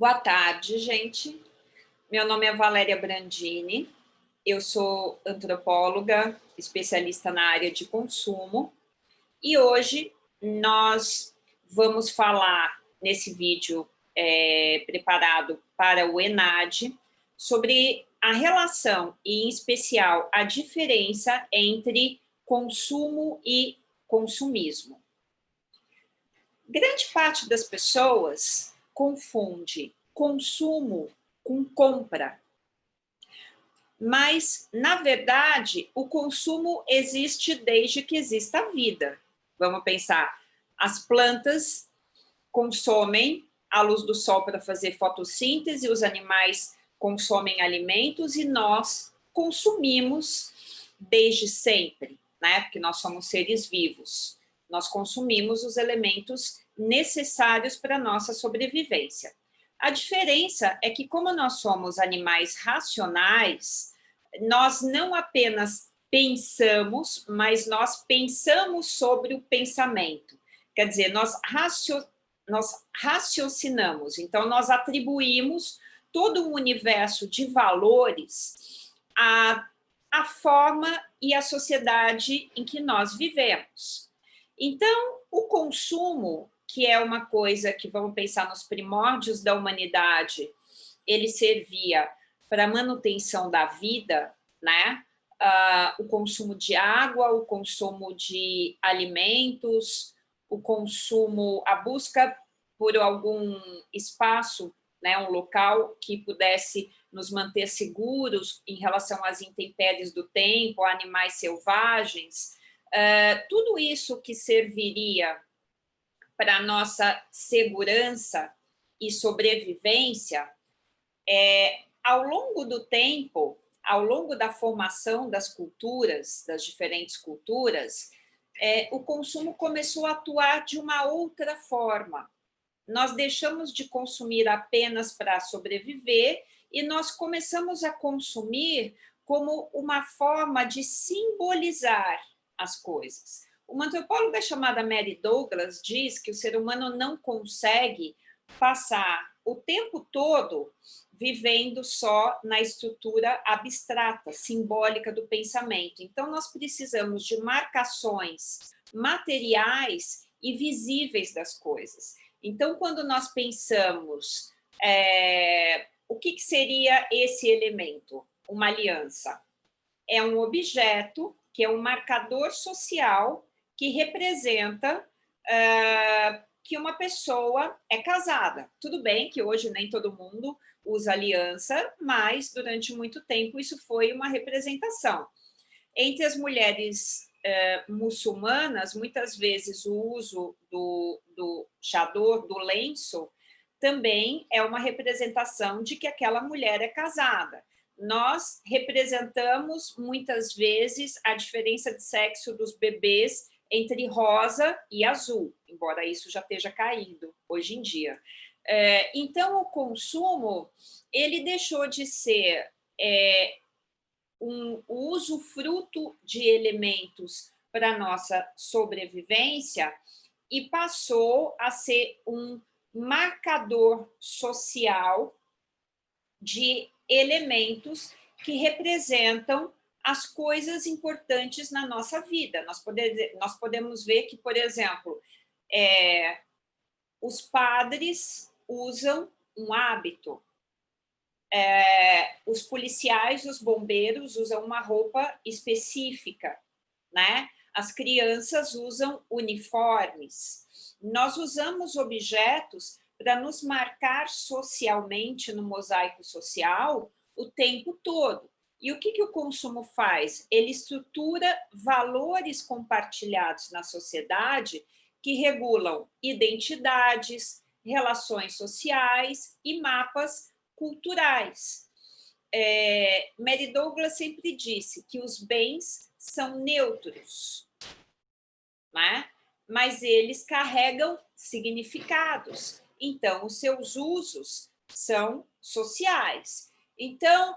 Boa tarde, gente. Meu nome é Valéria Brandini, eu sou antropóloga, especialista na área de consumo, e hoje nós vamos falar, nesse vídeo preparado para o ENAD, sobre a relação, e em especial a diferença entre consumo e consumismo. Grande parte das pessoas confunde consumo com compra. Mas, na verdade, o consumo existe desde que exista a vida. Vamos pensar, as plantas consomem a luz do sol para fazer fotossíntese, os animais consomem alimentos e nós consumimos desde sempre, né? Porque nós somos seres vivos. Nós consumimos os elementos necessários para a nossa sobrevivência. A diferença é que, como nós somos animais racionais, nós não apenas pensamos, mas nós pensamos sobre o pensamento. Quer dizer, nós raciocinamos, então nós atribuímos todo um universo de valores à forma e à sociedade em que nós vivemos. Então, o consumo, que é uma coisa que, vamos pensar nos primórdios da humanidade, ele servia para a manutenção da vida, né? O consumo de água, o consumo de alimentos, o consumo, a busca por algum espaço, né, um local que pudesse nos manter seguros em relação às intempéries do tempo, a animais selvagens, tudo isso que serviria para a nossa segurança e sobrevivência, ao longo do tempo, ao longo da formação das culturas, das diferentes culturas, o consumo começou a atuar de uma outra forma. Nós deixamos de consumir apenas para sobreviver e nós começamos a consumir como uma forma de simbolizar as coisas. Uma antropóloga chamada Mary Douglas diz que o ser humano não consegue passar o tempo todo vivendo só na estrutura abstrata, simbólica do pensamento. Então, nós precisamos de marcações materiais e visíveis das coisas. Então, quando nós pensamos, o que seria esse elemento? Uma aliança. É um objeto que é um marcador social que representa que uma pessoa é casada. Tudo bem que hoje nem todo mundo usa aliança, mas durante muito tempo isso foi uma representação. Entre as mulheres muçulmanas, muitas vezes o uso do chador, do lenço, também é uma representação de que aquela mulher é casada. Nós representamos, muitas vezes, a diferença de sexo dos bebês entre rosa e azul, embora isso já esteja caindo hoje em dia. Então, o consumo, ele deixou de ser um usufruto de elementos para a nossa sobrevivência e passou a ser um marcador social de elementos que representam as coisas importantes na nossa vida. Nós podemos ver que, por exemplo, os padres usam um hábito, os policiais, os bombeiros usam uma roupa específica, né? As crianças usam uniformes. Nós usamos objetos para nos marcar socialmente no mosaico social o tempo todo. E o que o consumo faz? Ele estrutura valores compartilhados na sociedade que regulam identidades, relações sociais e mapas culturais. Mary Douglas sempre disse que os bens são neutros, né? Mas eles carregam significados. Então, os seus usos são sociais. Então,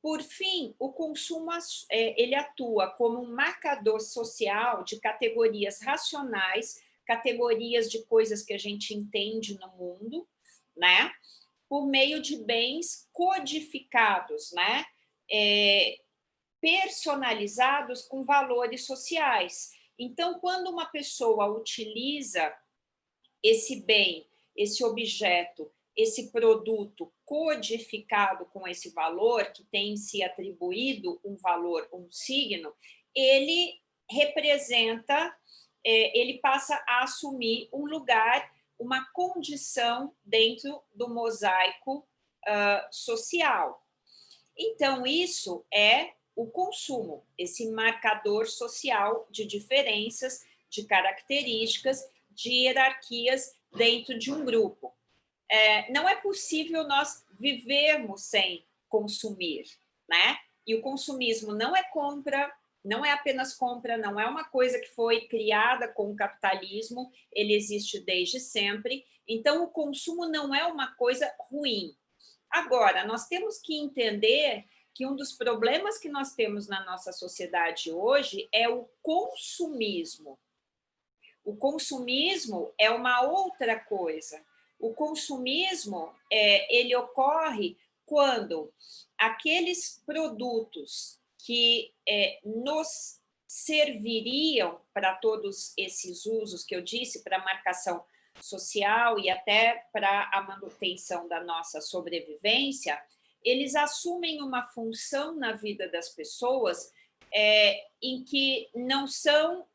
por fim, o consumo ele atua como um marcador social de categorias racionais, categorias de coisas que a gente entende no mundo, né? por meio de bens codificados, né? Personalizados com valores sociais. Então, quando uma pessoa utiliza esse bem, esse objeto, esse produto codificado com esse valor, que tem se atribuído um valor, um signo, ele representa, ele passa a assumir um lugar, uma condição dentro do mosaico social. Então, isso é o consumo, esse marcador social de diferenças, de características, de hierarquias dentro de um grupo. Não é possível nós vivermos sem consumir, né? E o consumismo não é compra, não é apenas compra, não é uma coisa que foi criada com o capitalismo, ele existe desde sempre. Então, o consumo não é uma coisa ruim. Agora, nós temos que entender que um dos problemas que nós temos na nossa sociedade hoje é o consumismo. O consumismo é uma outra coisa. O consumismo, ele ocorre quando aqueles produtos que nos serviriam para todos esses usos que eu disse, para a marcação social e até para a manutenção da nossa sobrevivência, eles assumem uma função na vida das pessoas em que não são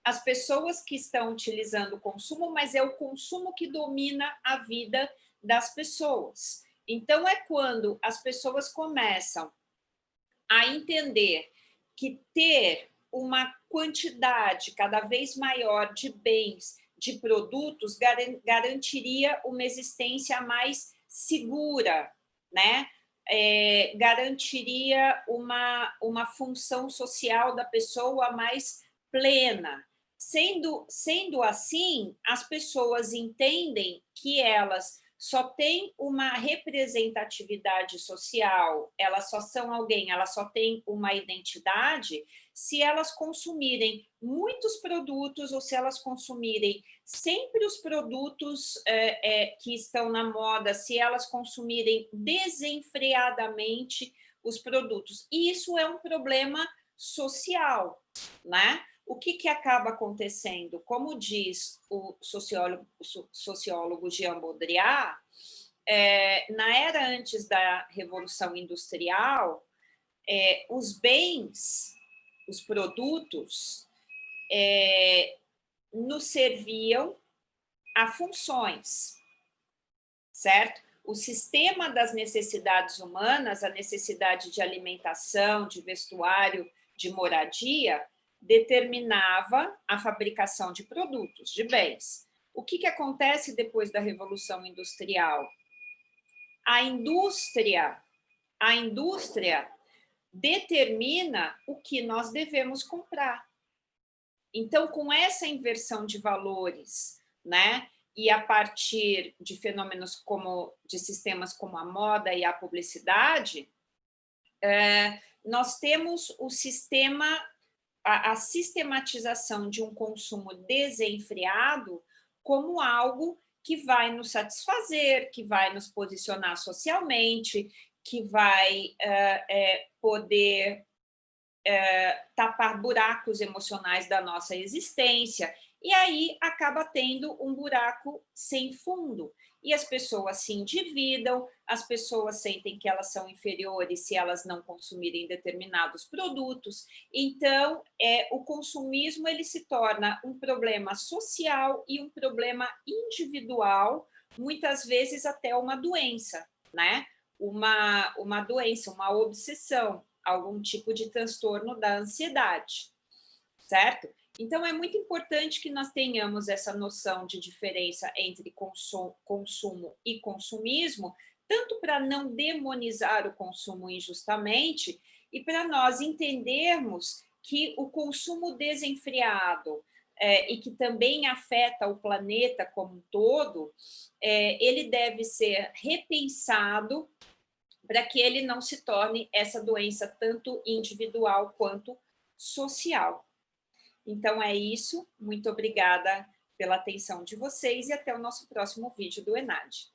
as pessoas que estão utilizando o consumo, mas é o consumo que domina a vida das pessoas. Então, é quando as pessoas começam a entender que ter uma quantidade cada vez maior de bens, de produtos, garantiria uma existência mais segura, né? Garantiria uma função social da pessoa mais plena. Sendo assim, as pessoas entendem que elas só têm uma representatividade social, elas só são alguém, elas só têm uma identidade se elas consumirem muitos produtos ou se elas consumirem sempre os produtos que estão na moda, se elas consumirem desenfreadamente os produtos. E isso é um problema social, né? O que acaba acontecendo? Como diz o sociólogo Jean Baudrillard, na era antes da Revolução Industrial, os bens, os produtos, nos serviam a funções, certo? O sistema das necessidades humanas, a necessidade de alimentação, de vestuário, de moradia, determinava a fabricação de produtos, de bens. O que acontece depois da Revolução Industrial? A indústria determina o que nós devemos comprar. Então, com essa inversão de valores, né, e a partir de fenômenos de sistemas como a moda e a publicidade, nós temos o sistema, a sistematização de um consumo desenfreado como algo que vai nos satisfazer, que vai nos posicionar socialmente, que vai poder tapar buracos emocionais da nossa existência, e aí acaba tendo um buraco sem fundo. E as pessoas se endividam, as pessoas sentem que elas são inferiores se elas não consumirem determinados produtos. Então, o consumismo ele se torna um problema social e um problema individual, muitas vezes até uma doença, né? Uma doença, uma obsessão, algum tipo de transtorno da ansiedade, certo? Então, é muito importante que nós tenhamos essa noção de diferença entre consumo e consumismo, tanto para não demonizar o consumo injustamente e para nós entendermos que o consumo desenfreado e que também afeta o planeta como um todo, ele deve ser repensado para que ele não se torne essa doença tanto individual quanto social. Então é isso, muito obrigada pela atenção de vocês e até o nosso próximo vídeo do ENAD.